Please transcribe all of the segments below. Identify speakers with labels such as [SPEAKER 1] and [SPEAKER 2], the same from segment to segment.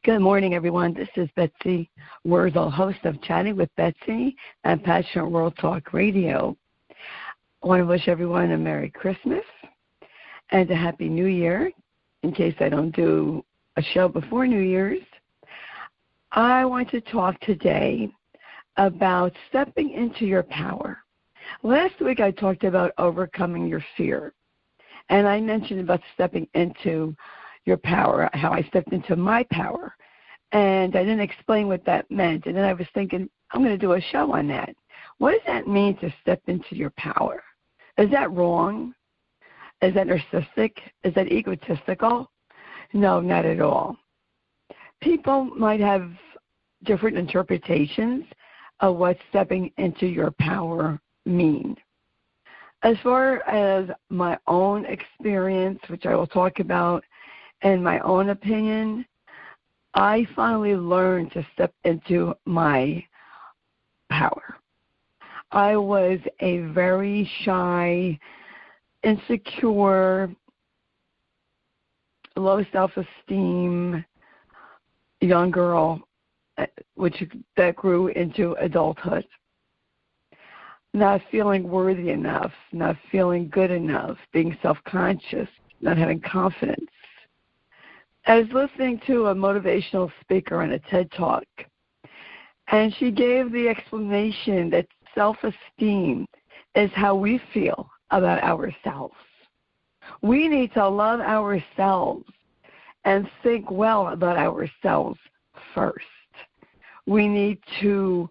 [SPEAKER 1] Good morning, everyone. This is Betsy Wurzel, host of Chatting with Betsy and Passionate World Talk Radio. I want to wish everyone a Merry Christmas and a Happy New Year. In case I don't do a show before New Year's, I want to talk today about stepping into your power. Last week I talked about overcoming your fear, and I mentioned about stepping into your power, how I stepped into my power, and I didn't explain what that meant. And then I was thinking, I'm going to do a show on that. What does that mean to step into your power? Is that wrong? Is that narcissistic? Is that egotistical? No, not at all. People might have different interpretations of what stepping into your power means. As far as my own experience, which I will talk about, in my own opinion, I finally learned to step into my power. I was a very shy, insecure, low self-esteem young girl, that grew into adulthood. Not feeling worthy enough, not feeling good enough, being self-conscious, not having confidence. I was listening to a motivational speaker on a TED Talk, and she gave the explanation that self-esteem is how we feel about ourselves. We need to love ourselves and think well about ourselves first. We need to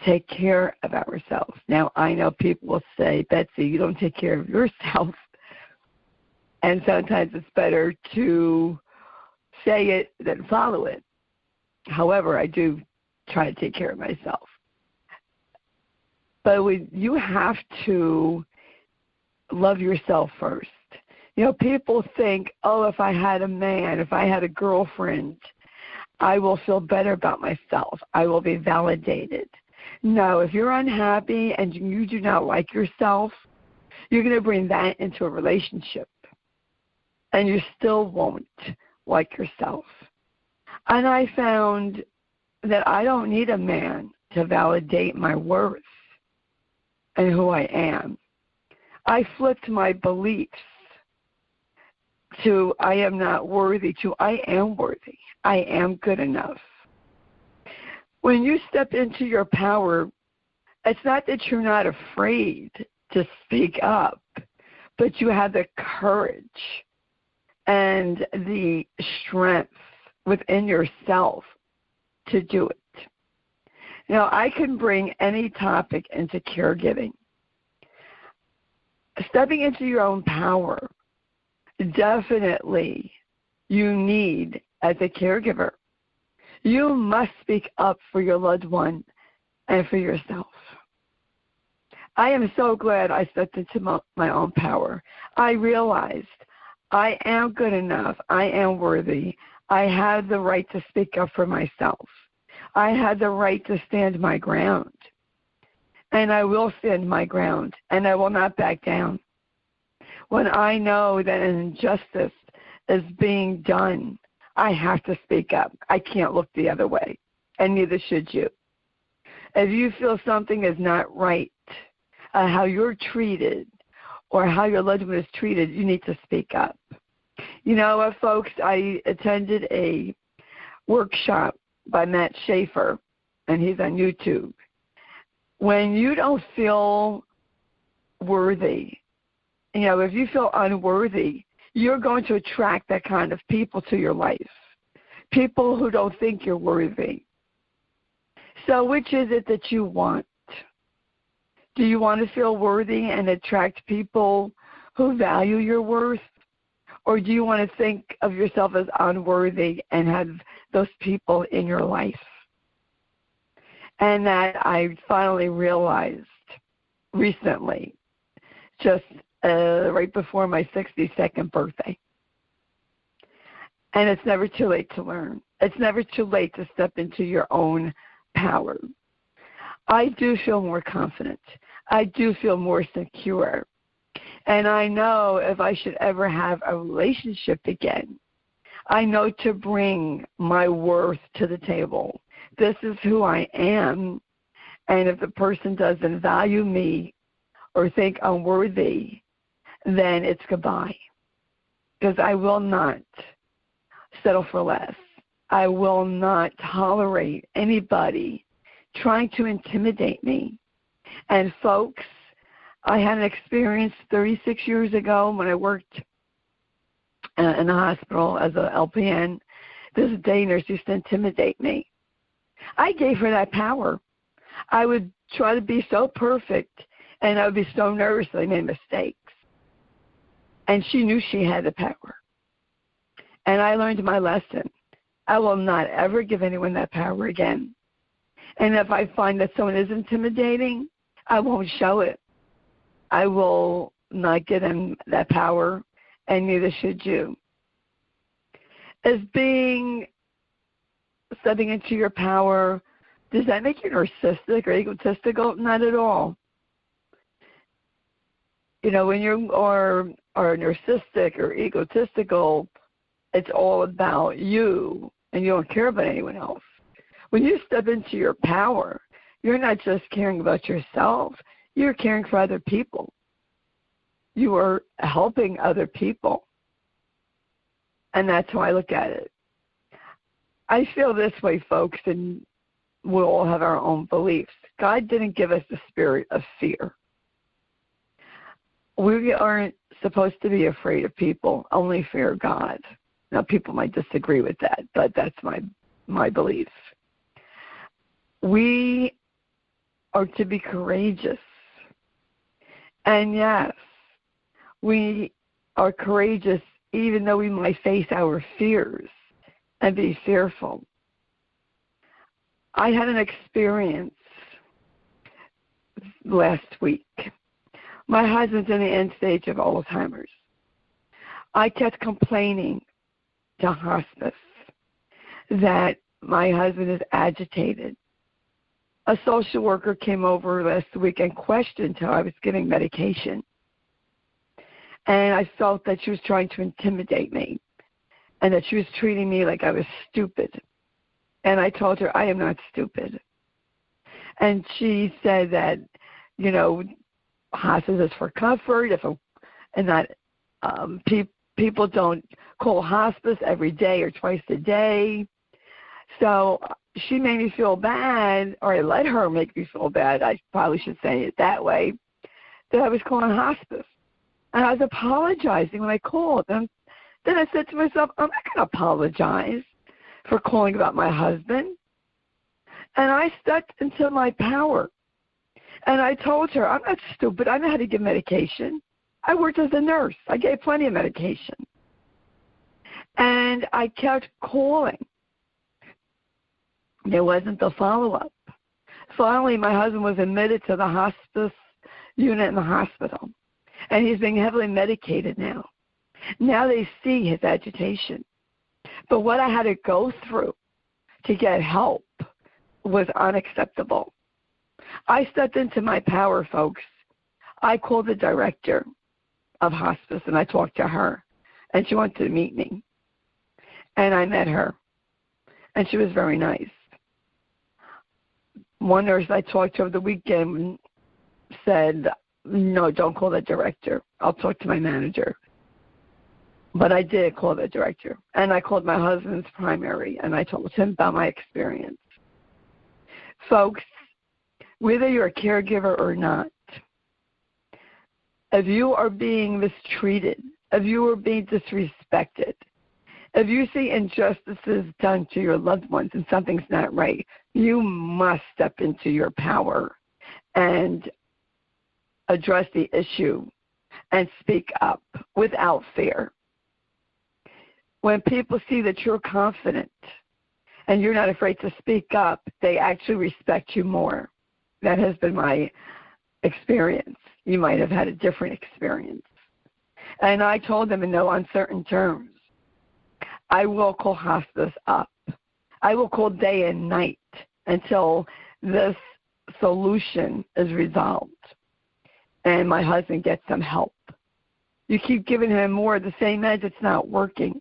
[SPEAKER 1] take care of ourselves. Now, I know people will say, Betsy, you don't take care of yourself. And sometimes it's better to say it than follow it. However, I do try to take care of myself. But you have to love yourself first. You know, people think, oh, if I had a man, if I had a girlfriend, I will feel better about myself. I will be validated. No, if you're unhappy and you do not like yourself, you're going to bring that into a relationship. And you still won't like yourself. And I found that I don't need a man to validate my worth and who I am. I flipped my beliefs to I am not worthy to I am worthy. I am good enough. When you step into your power, it's not that you're not afraid to speak up, but you have the courage and the strength within yourself to do it. Now, I can bring any topic into caregiving. Stepping into your own power, definitely you need as a caregiver. You must speak up for your loved one and for yourself. I am so glad I stepped into my own power. I realized I am good enough. I am worthy. I have the right to speak up for myself. I have the right to stand my ground. And I will stand my ground, and I will not back down. When I know that an injustice is being done, I have to speak up. I can't look the other way, and neither should you. If you feel something is not right, how you're treated, or how your loved one is treated, you need to speak up. You know, folks, I attended a workshop by Matt Schaefer, and he's on YouTube. When you don't feel worthy, you know, if you feel unworthy, you're going to attract that kind of people to your life, people who don't think you're worthy. So which is it that you want? Do you want to feel worthy and attract people who value your worth? Or do you want to think of yourself as unworthy and have those people in your life? And that I finally realized recently, just right before my 62nd birthday. And it's never too late to learn. It's never too late to step into your own power. I do feel more confident. I do feel more secure. And I know if I should ever have a relationship again, I know to bring my worth to the table. This is who I am, and if the person doesn't value me or think I'm worthy, then it's goodbye. Because I will not settle for less. I will not tolerate anybody trying to intimidate me. And folks, I had an experience 36 years ago when I worked in the hospital as an LPN. This day nurse used to intimidate me. I gave her that power. I would try to be so perfect, and I would be so nervous that I made mistakes. And she knew she had the power. And I learned my lesson. I will not ever give anyone that power again. And if I find that someone is intimidating, I won't show it. I will not give them that power, and neither should you. As stepping into your power, does that make you narcissistic or egotistical? Not at all. You know, when you are narcissistic or egotistical, it's all about you, and you don't care about anyone else. When you step into your power, you're not just caring about yourself, you're caring for other people. You are helping other people. And that's how I look at it. I feel this way, folks, and we all have our own beliefs. God didn't give us the spirit of fear. We aren't supposed to be afraid of people, only fear God. Now, people might disagree with that, but that's my belief. We are to be courageous. And yes, we are courageous even though we might face our fears and be fearful. I had an experience last week. My husband's in the end stage of Alzheimer's. I kept complaining to hospice that my husband is agitated. A social worker came over last week and questioned how I was giving medication. And I felt that she was trying to intimidate me and that she was treating me like I was stupid. And I told her, I am not stupid. And she said that, you know, hospice is for comfort, people don't call hospice every day or twice a day. So she made me feel bad, or I let her make me feel bad, I probably should say it that way, that I was calling hospice. And I was apologizing when I called. And then I said to myself, I'm not going to apologize for calling about my husband. And I stepped into my power. And I told her, I'm not stupid. I know how to give medication. I worked as a nurse. I gave plenty of medication. And I kept calling. There wasn't the follow-up. Finally, my husband was admitted to the hospice unit in the hospital. And he's being heavily medicated now. Now they see his agitation. But what I had to go through to get help was unacceptable. I stepped into my power, folks. I called the director of hospice, and I talked to her, and she wanted to meet me. And I met her, and she was very nice. One nurse I talked to over the weekend said, no, don't call the director. I'll talk to my manager. But I did call the director, and I called my husband's primary, and I told him about my experience. Folks, whether you're a caregiver or not, if you are being mistreated, if you are being disrespected, if you see injustices done to your loved ones and something's not right, you must step into your power and address the issue and speak up without fear. When people see that you're confident and you're not afraid to speak up, they actually respect you more. That has been my experience. You might have had a different experience. And I told them in no uncertain terms, I will call hospice up. I will call day and night until this solution is resolved and my husband gets some help. You keep giving him more of the same meds, it's not working.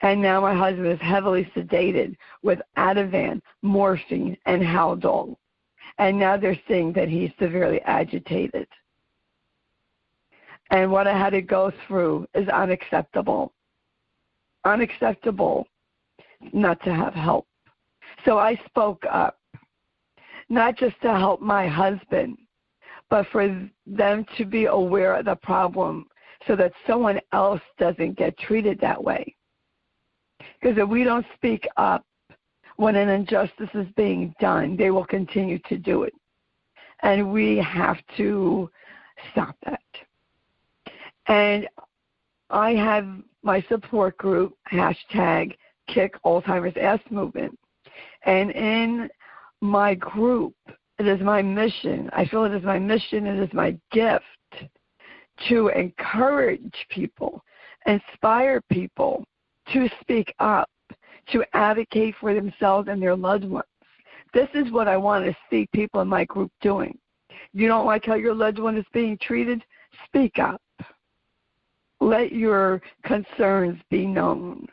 [SPEAKER 1] And now my husband is heavily sedated with Ativan, morphine, and Haldol. And now they're saying that he's severely agitated. And what I had to go through is unacceptable. Unacceptable not to have help. So I spoke up, not just to help my husband, but for them to be aware of the problem so that someone else doesn't get treated that way. Because if we don't speak up when an injustice is being done, they will continue to do it. And we have to stop that. And I have my support group, hashtag Kick Alzheimer's Ass Movement. And in my group, it is my mission, I feel it is my mission, it is my gift to encourage people, inspire people to speak up, to advocate for themselves and their loved ones. This is what I want to see people in my group doing. You don't like how your loved one is being treated? Speak up. Let your concerns be known.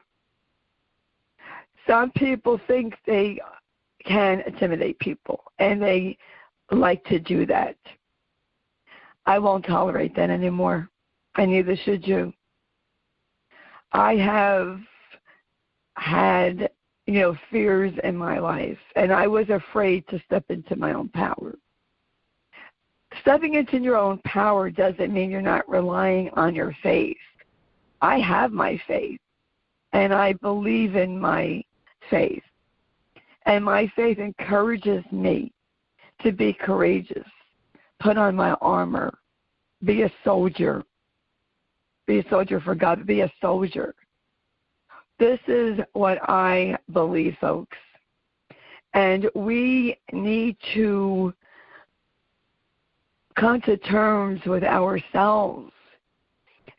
[SPEAKER 1] Some people think they can intimidate people, and they like to do that. I won't tolerate that anymore, and neither should you. I have had, fears in my life, and I was afraid to step into my own power. Stepping into your own power doesn't mean you're not relying on your faith. I have my faith, and I believe in my faith. And my faith encourages me to be courageous, put on my armor, be a soldier. Be a soldier for God, be a soldier. This is what I believe, folks. And we need to come to terms with ourselves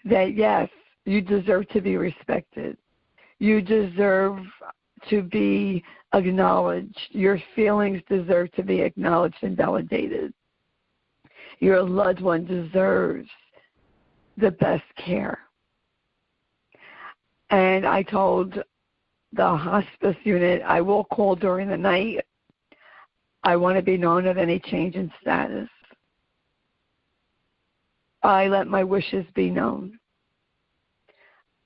[SPEAKER 1] that, yes, you deserve to be respected. You deserve to be acknowledged. Your feelings deserve to be acknowledged and validated. Your loved one deserves the best care. And I told the hospice unit, I will call during the night. I want to be known of any change in status. I let my wishes be known.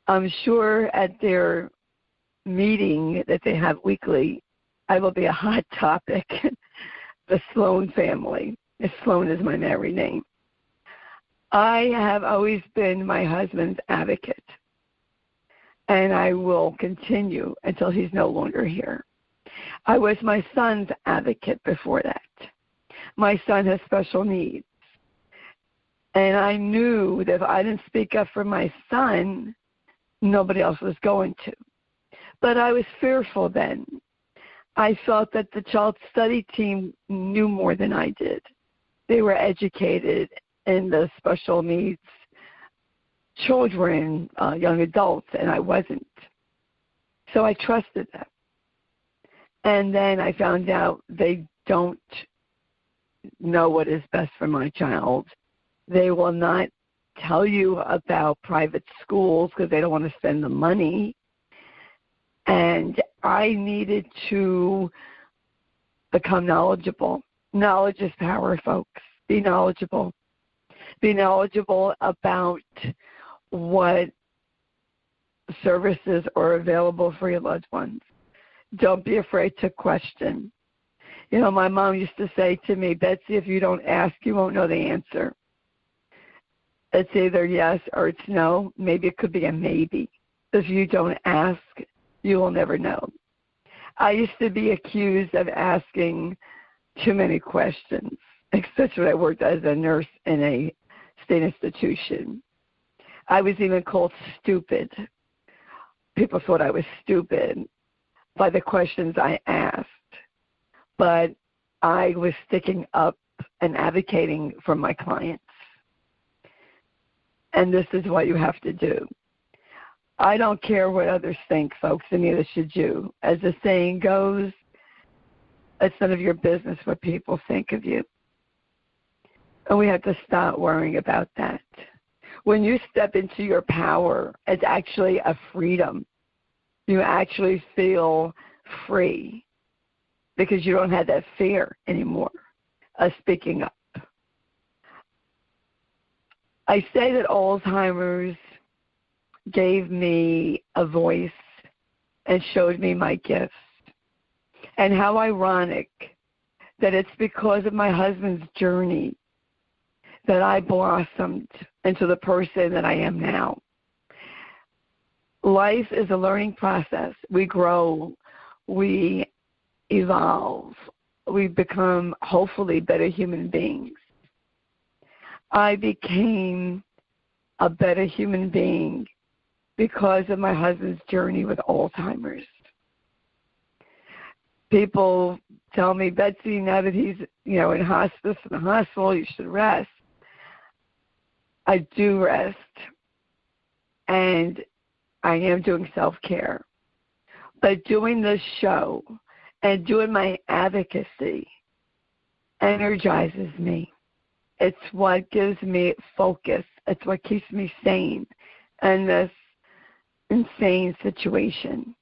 [SPEAKER 1] I'm sure at their meeting that they have weekly, I will be a hot topic. The Sloan family. Sloan is my married name. I have always been my husband's advocate, and I will continue until he's no longer here. I was my son's advocate before that. My son has special needs, and I knew that if I didn't speak up for my son, nobody else was going to. But I was fearful then. I felt that the child study team knew more than I did. They were educated in the special needs children, young adults, and I wasn't. So I trusted them. And then I found out they don't know what is best for my child. They will not tell you about private schools because they don't want to spend the money. And I needed to become knowledgeable. Knowledge is power, folks. Be knowledgeable. Be knowledgeable about what services are available for your loved ones. Don't be afraid to question. My mom used to say to me, Betsy, if you don't ask, you won't know the answer. It's either yes or it's no. Maybe it could be a maybe. If you don't ask, you will never know. I used to be accused of asking too many questions, especially when I worked as a nurse in a state institution. I was even called stupid. People thought I was stupid by the questions I asked. But I was sticking up and advocating for my clients. And this is what you have to do. I don't care what others think, folks, and neither should you. As the saying goes, it's none of your business what people think of you. And we have to stop worrying about that. When you step into your power, it's actually a freedom. You actually feel free because you don't have that fear anymore of speaking up. I say that Alzheimer's gave me a voice and showed me my gifts. And how ironic that it's because of my husband's journey that I blossomed into the person that I am now. Life is a learning process. We grow, we evolve, we become hopefully better human beings. I became a better human being because of my husband's journey with Alzheimer's. People tell me, Betsy, now that he's, in hospice in the hospital, you should rest. I do rest, and I am doing self-care. But doing this show and doing my advocacy energizes me. It's what gives me focus. It's what keeps me sane in this insane situation.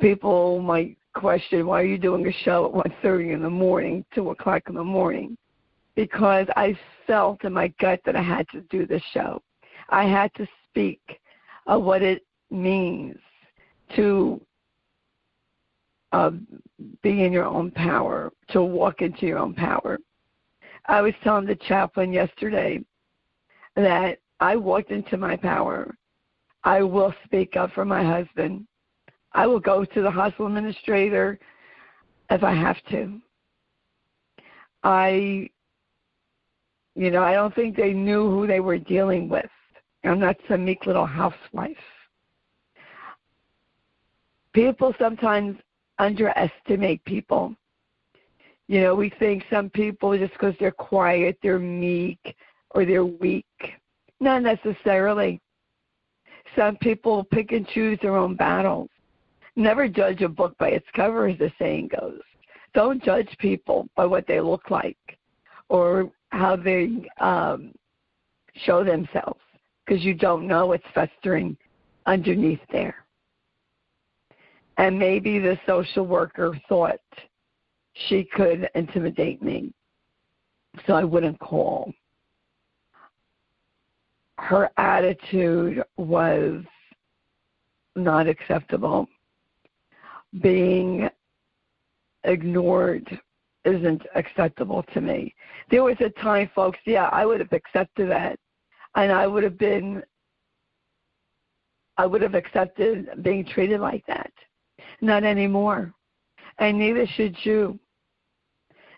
[SPEAKER 1] People might question, why are you doing a show at 1:30 in the morning, 2 o'clock in the morning? Because I felt in my gut that I had to do this show. I had to speak of what it means to be in your own power, to walk into your own power. I was telling the chaplain yesterday that I walked into my power. I will speak up for my husband. I will go to the hospital administrator if I have to. I don't think they knew who they were dealing with. I'm not some meek little housewife. People sometimes underestimate people. We think some people, just because they're quiet, they're meek, or they're weak. Not necessarily. Some people pick and choose their own battles. Never judge a book by its cover, as the saying goes. Don't judge people by what they look like or how they show themselves, because you don't know what's festering underneath there. And maybe the social worker thought she could intimidate me, so I wouldn't call. Her attitude was not acceptable. Being ignored isn't acceptable to me. There was a time, folks, I would have accepted that, and I would have accepted being treated like that. Not anymore, and neither should you.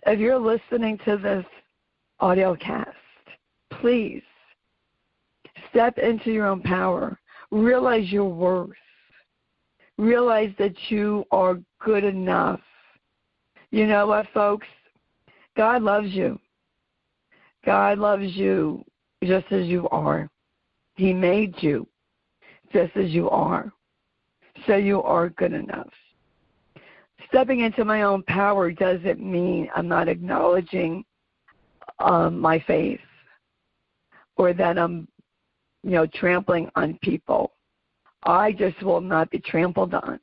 [SPEAKER 1] If you're listening to this audio cast, please step into your own power. Realize your worth. Realize that you are good enough. You know what, folks? God loves you. God loves you just as you are. He made you just as you are. So you are good enough. Stepping into my own power doesn't mean I'm not acknowledging my faith or that I'm, trampling on people. I just will not be trampled on.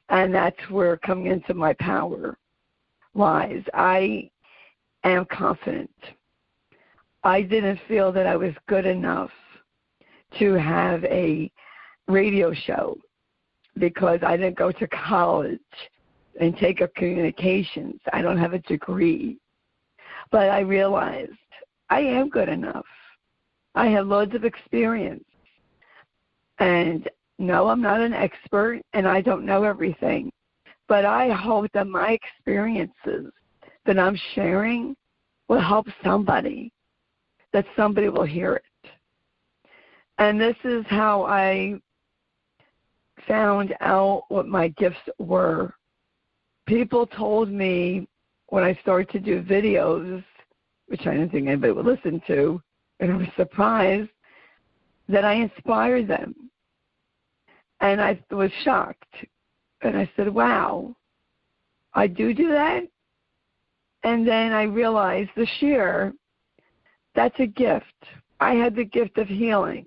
[SPEAKER 1] And that's where coming into my power lies. I am confident. I didn't feel that I was good enough to have a radio show because I didn't go to college and take up communications. I don't have a degree. But I realized I am good enough. I have loads of experience. And no, I'm not an expert, and I don't know everything. But I hope that my experiences that I'm sharing will help somebody, that somebody will hear it. And this is how I found out what my gifts were. People told me when I started to do videos, which I didn't think anybody would listen to, and I was surprised that I inspired them. And I was shocked. And I said, wow, I do that? And then I realized this year, that's a gift. I had the gift of healing.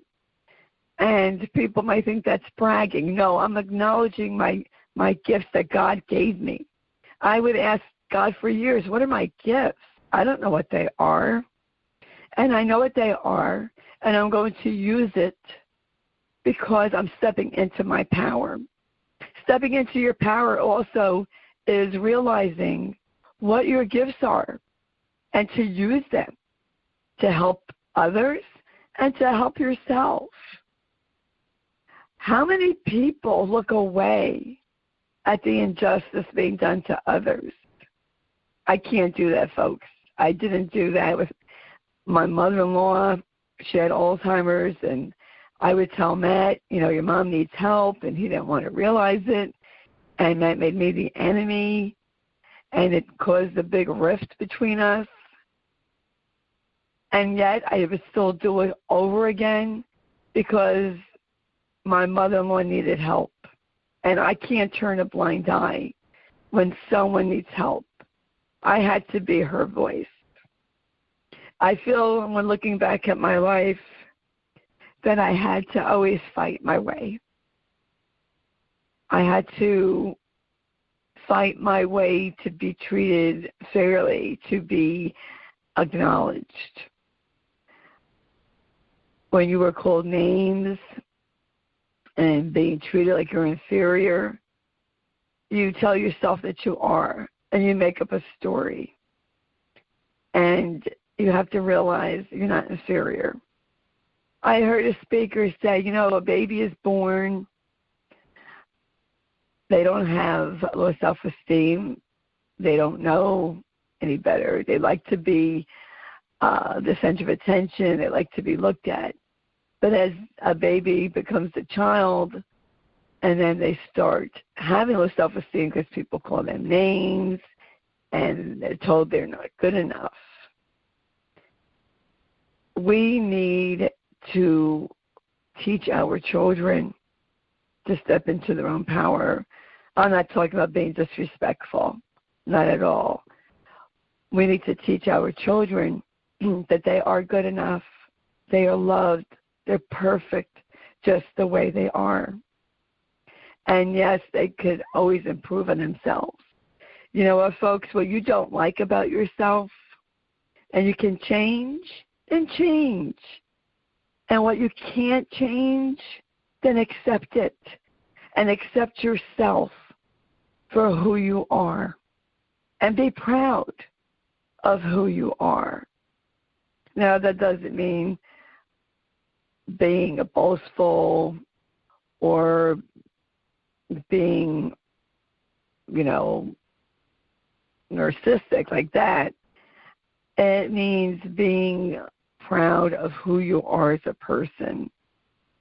[SPEAKER 1] And people might think that's bragging. No, I'm acknowledging my gifts that God gave me. I would ask God for years, what are my gifts? I don't know what they are. And I know what they are, and I'm going to use it because I'm stepping into my power. Stepping into your power also is realizing what your gifts are and to use them to help others and to help yourself. How many people look away at the injustice being done to others? I can't do that, folks. I didn't do that with my mother-in-law. She had Alzheimer's, and I would tell Matt, your mom needs help, and he didn't want to realize it, and that made me the enemy, and it caused a big rift between us. And yet I would still do it over again because my mother-in-law needed help, and I can't turn a blind eye when someone needs help. I had to be her voice. I feel when looking back at my life that I had to always fight my way. I had to fight my way to be treated fairly, to be acknowledged. When you were called names and being treated like you're inferior, you tell yourself that you are, and you make up a story. And you have to realize you're not inferior. I heard a speaker say, a baby is born, they don't have low self-esteem, they don't know any better, they like to be the center of attention, they like to be looked at. But as a baby becomes a child, and then they start having low self-esteem because people call them names, and they're told they're not good enough. We need to teach our children to step into their own power. I'm not talking about being disrespectful, not at all. We need to teach our children that they are good enough, they are loved, they're perfect just the way they are. And yes, they could always improve on themselves. You know what, folks, what you don't like about yourself and you can change, then change. And what you can't change, then accept it. And accept yourself for who you are. And be proud of who you are. Now, that doesn't mean being a boastful or being, narcissistic like that. It means being proud of who you are as a person,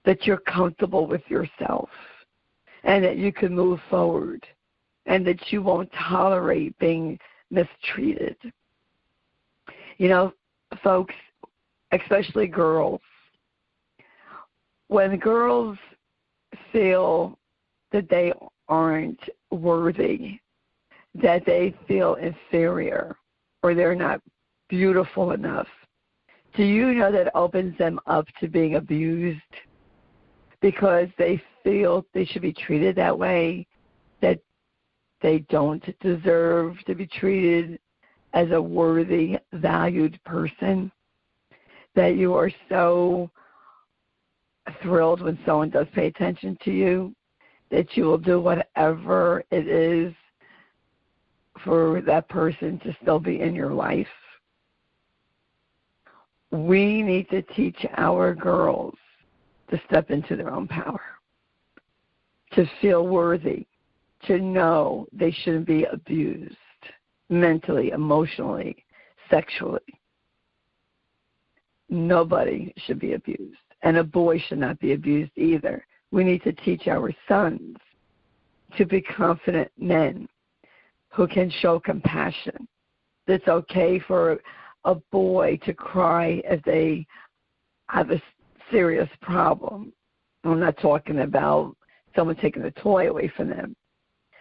[SPEAKER 1] that you're comfortable with yourself, and that you can move forward, and that you won't tolerate being mistreated. Folks, especially girls, when girls feel that they aren't worthy, that they feel inferior, or they're not beautiful enough, do you know that opens them up to being abused because they feel they should be treated that way, that they don't deserve to be treated as a worthy, valued person, that you are so thrilled when someone does pay attention to you, that you will do whatever it is for that person to still be in your life. We need to teach our girls to step into their own power, to feel worthy, to know they shouldn't be abused mentally, emotionally, sexually. Nobody should be abused, and a boy should not be abused either. We need to teach our sons to be confident men who can show compassion. It's okay for a boy to cry if they have a serious problem. I'm not talking about someone taking a toy away from them.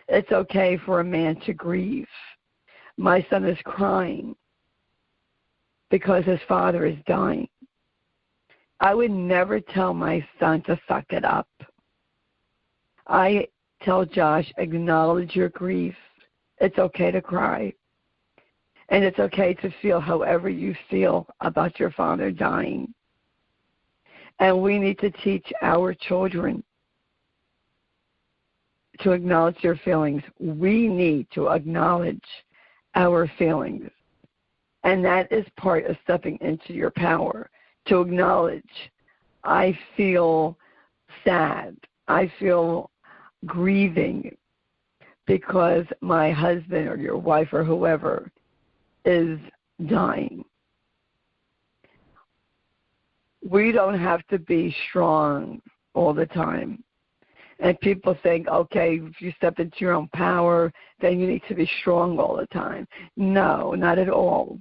[SPEAKER 1] It's okay for a man to grieve. My son is crying because his father is dying. I would never tell my son to suck it up. I tell Josh, acknowledge your grief. It's okay to cry. And it's okay to feel however you feel about your father dying. And we need to teach our children to acknowledge their feelings. We need to acknowledge our feelings. And that is part of stepping into your power, to acknowledge, I feel sad. I feel grieving because my husband or your wife or whoever is dying. We don't have to be strong all the time. And people think, okay, if you step into your own power, then you need to be strong all the time. No, not at all.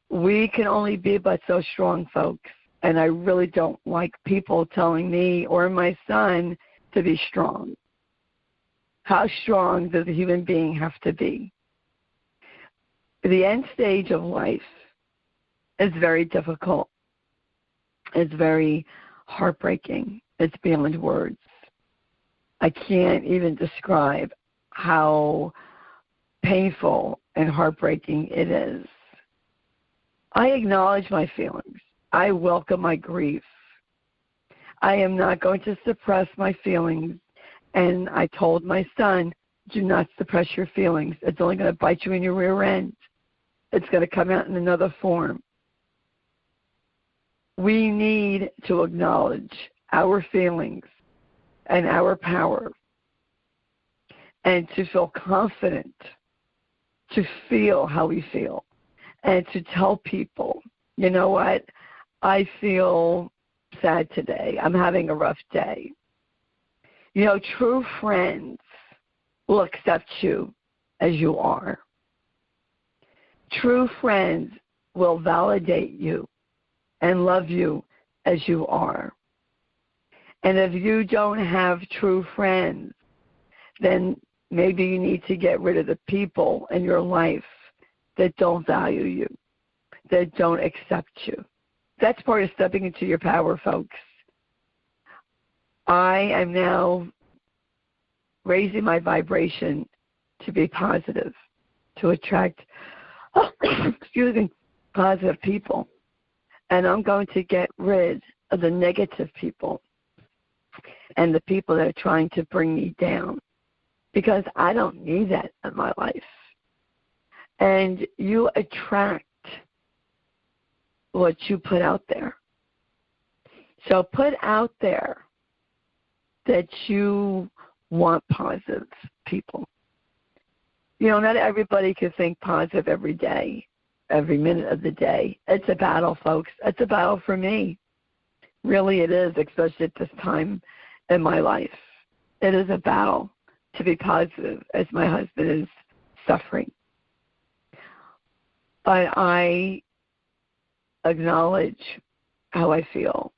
[SPEAKER 1] We can only be but so strong, folks. And I really don't like people telling me or my son to be strong. How strong does a human being have to be? The end stage of life is very difficult. It's very heartbreaking. It's beyond words. I can't even describe how painful and heartbreaking it is. I acknowledge my feelings. I welcome my grief. I am not going to suppress my feelings. And I told my son, do not suppress your feelings. It's only going to bite you in your rear end. It's going to come out in another form. We need to acknowledge our feelings and our power and to feel confident, to feel how we feel, and to tell people, you know what, I feel sad today. I'm having a rough day. You know, true friends will accept you as you are. True friends will validate you and love you as you are. And if you don't have true friends, then maybe you need to get rid of the people in your life that don't value you, that don't accept you. That's part of stepping into your power, folks. I am now raising my vibration to be positive, to attract, positive people. And I'm going to get rid of the negative people and the people that are trying to bring me down, because I don't need that in my life. And you attract what you put out there. So put out there that you want positive people. You know, not everybody can think positive every day, every minute of the day. It's a battle, folks. It's a battle for me. Really it is, especially at this time in my life. It is a battle to be positive as my husband is suffering. But I acknowledge how I feel.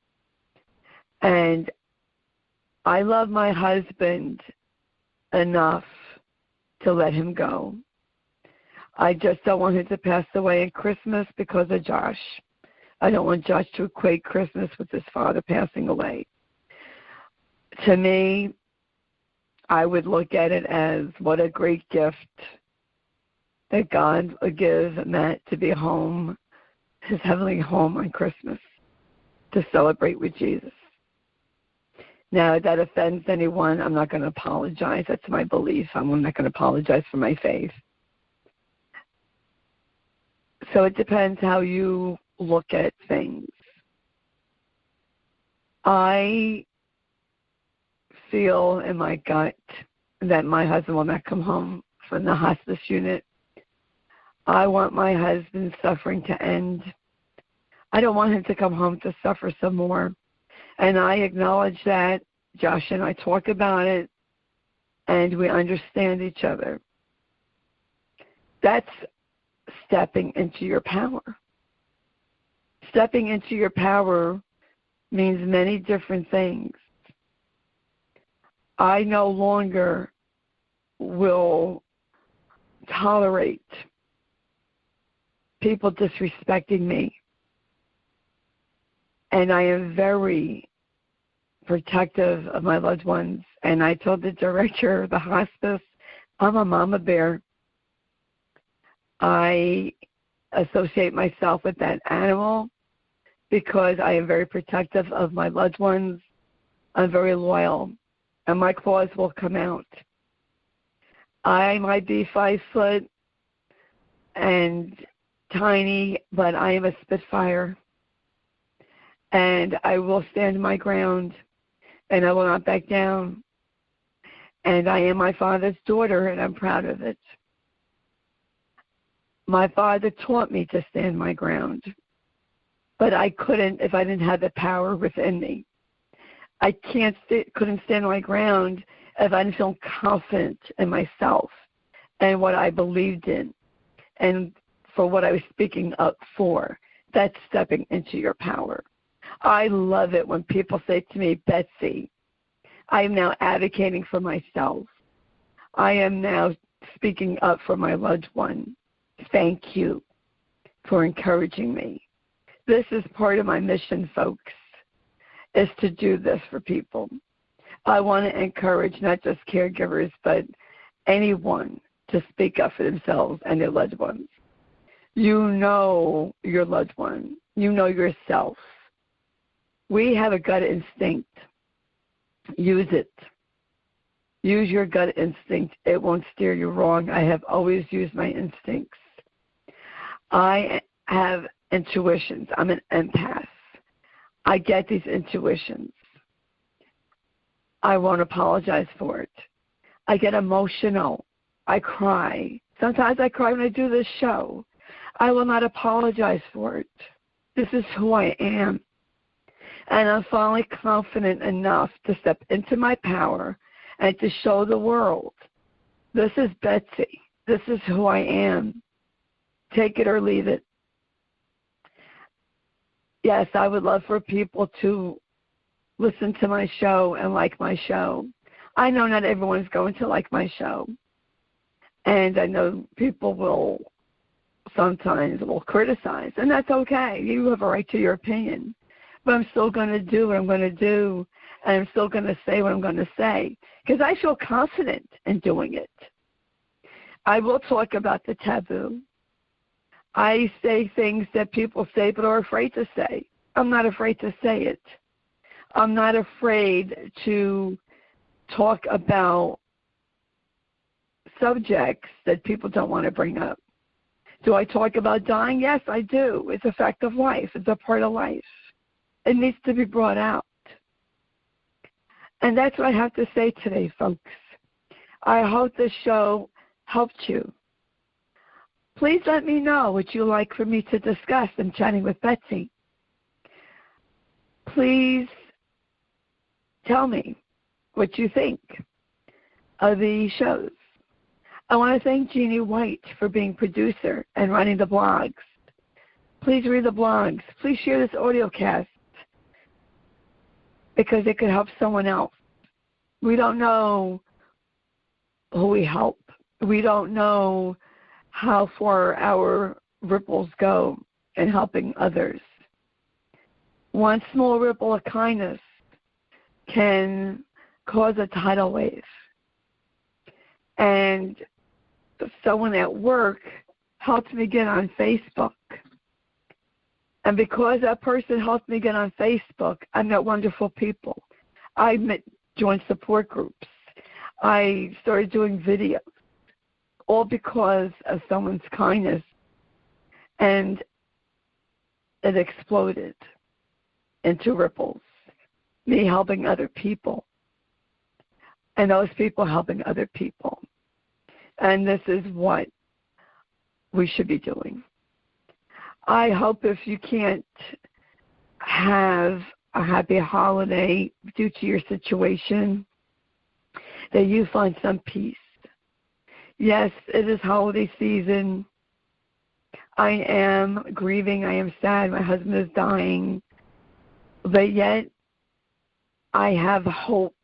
[SPEAKER 1] And I love my husband enough to let him go. I just don't want him to pass away in Christmas because of Josh. I don't want Josh to equate Christmas with his father passing away. To me, I would look at it as what a great gift that God would give Matt to be home, his heavenly home on Christmas, to celebrate with Jesus. Now, if that offends anyone, I'm not going to apologize. That's my belief. I'm not going to apologize for my faith. So it depends how you look at things. I feel in my gut that my husband will not come home from the hospice unit. I want my husband's suffering to end. I don't want him to come home to suffer some more. And I acknowledge that. Josh and I talk about it, and we understand each other. That's stepping into your power. Stepping into your power means many different things. I no longer will tolerate people disrespecting me. And I am very protective of my loved ones. And I told the director of the hospice, I'm a mama bear. I associate myself with that animal because I am very protective of my loved ones. I'm very loyal, and my claws will come out. I might be 5 foot and tiny, but I am a spitfire, and I will stand my ground, and I will not back down. And I am my father's daughter, and I'm proud of it. My father taught me to stand my ground, but I couldn't if I didn't have the power within me. I couldn't stand my ground if I didn't feel confident in myself and what I believed in and for what I was speaking up for. That's stepping into your power. I love it when people say to me, Betsy, I am now advocating for myself. I am now speaking up for my loved one. Thank you for encouraging me. This is part of my mission, folks, is to do this for people. I want to encourage not just caregivers, but anyone to speak up for themselves and their loved ones. You know your loved one. You know yourself. We have a gut instinct. Use it. Use your gut instinct. It won't steer you wrong. I have always used my instincts. I have intuitions. I'm an empath. I get these intuitions. I won't apologize for it. I get emotional. I cry. Sometimes I cry when I do this show. I will not apologize for it. This is who I am. And I'm finally confident enough to step into my power and to show the world, this is Betsy. This is who I am. Take it or leave it. Yes, I would love for people to listen to my show and like my show. I know not everyone's going to like my show. And I know people will sometimes criticize, and that's okay. You have a right to your opinion. But I'm still going to do what I'm going to do, and I'm still going to say what I'm going to say, because I feel confident in doing it. I will talk about the taboo. I say things that people say but are afraid to say. I'm not afraid to say it. I'm not afraid to talk about subjects that people don't want to bring up. Do I talk about dying? Yes, I do. It's a fact of life. It's a part of life. It needs to be brought out. And that's what I have to say today, folks. I hope this show helped you. Please let me know what you'd like for me to discuss in Chatting with Betsy. Please tell me what you think of the shows. I want to thank Jeannie White for being producer and writing the blogs. Please read the blogs. Please share this audio cast because it could help someone else. We don't know who we help. We don't know how far our ripples go in helping others. One small ripple of kindness can cause a tidal wave. And someone at work helped me get on Facebook. And because that person helped me get on Facebook, I met wonderful people. I joined support groups. I started doing videos, all because of someone's kindness. And it exploded into ripples, me helping other people, and those people helping other people. And this is what we should be doing. I hope if you can't have a happy holiday due to your situation, that you find some peace. Yes, it is holiday season. I am grieving. I am sad. My husband is dying. But yet, I have hope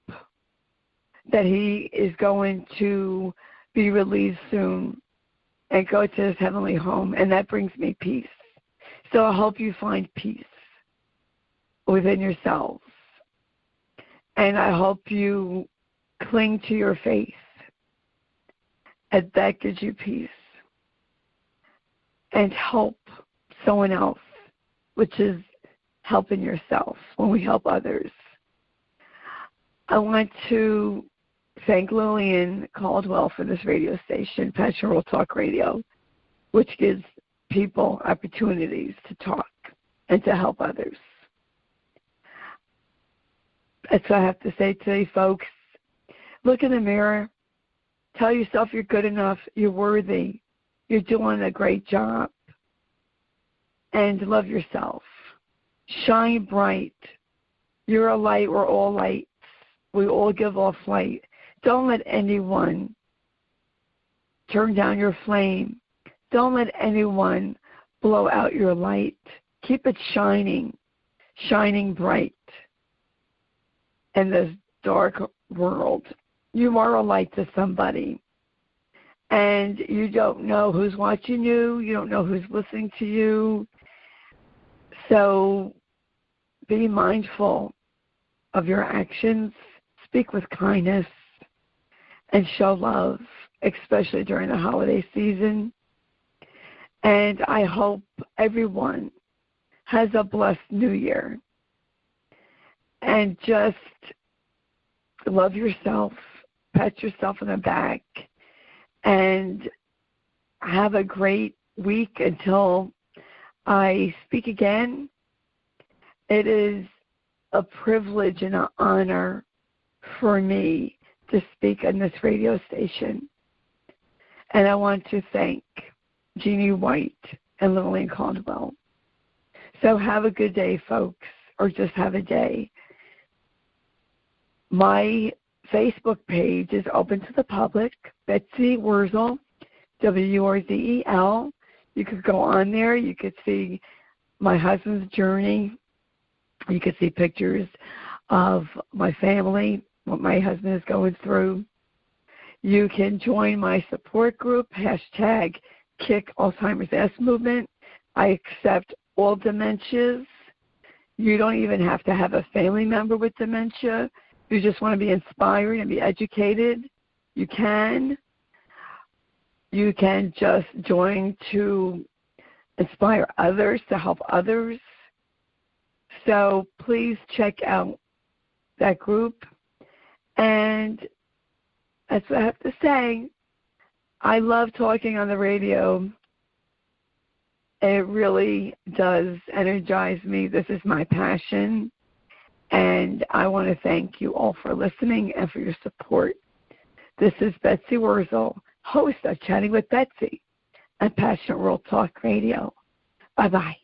[SPEAKER 1] that he is going to be released soon and go to his heavenly home, and that brings me peace. So I hope you find peace. within yourselves. And I hope you cling to your faith, and that gives you peace. And help someone else, which is helping yourself when we help others. I want to thank Lillian Caldwell for this radio station, Passion World Talk Radio, which gives people opportunities to talk and to help others. That's what I have to say today, folks. Look in the mirror. Tell yourself you're good enough. You're worthy. You're doing a great job. And love yourself. Shine bright. You're a light. We're all lights. We all give off light. Don't let anyone turn down your flame. Don't let anyone blow out your light. Keep it shining, shining bright in this dark world. You are a light to somebody. And you don't know who's watching you. You don't know who's listening to you. So be mindful of your actions. Speak with kindness and show love, especially during the holiday season. And I hope everyone has a blessed New Year. And just love yourself, pat yourself on the back, and have a great week until I speak again. It is a privilege and an honor for me to speak on this radio station. And I want to thank Jeannie White and Lillian Caldwell. So have a good day, folks, or just have a day. My Facebook page is open to the public, Betsy Wurzel, Wurzel. You could go on there. You could see my husband's journey. You could see pictures of my family, what my husband is going through. You can join my support group, hashtag Kick Alzheimer's Ass Movement. I accept all dementias. You don't even have to have a family member with dementia. You just want to be inspired and be educated. You can. You can just join to inspire others, to help others. So please check out that group. And that's what I have to say. I love talking on the radio. It really does energize me. This is my passion. And I want to thank you all for listening and for your support. This is Betsy Wurzel, host of Chatting with Betsy on Passionate World Talk Radio. Bye-bye.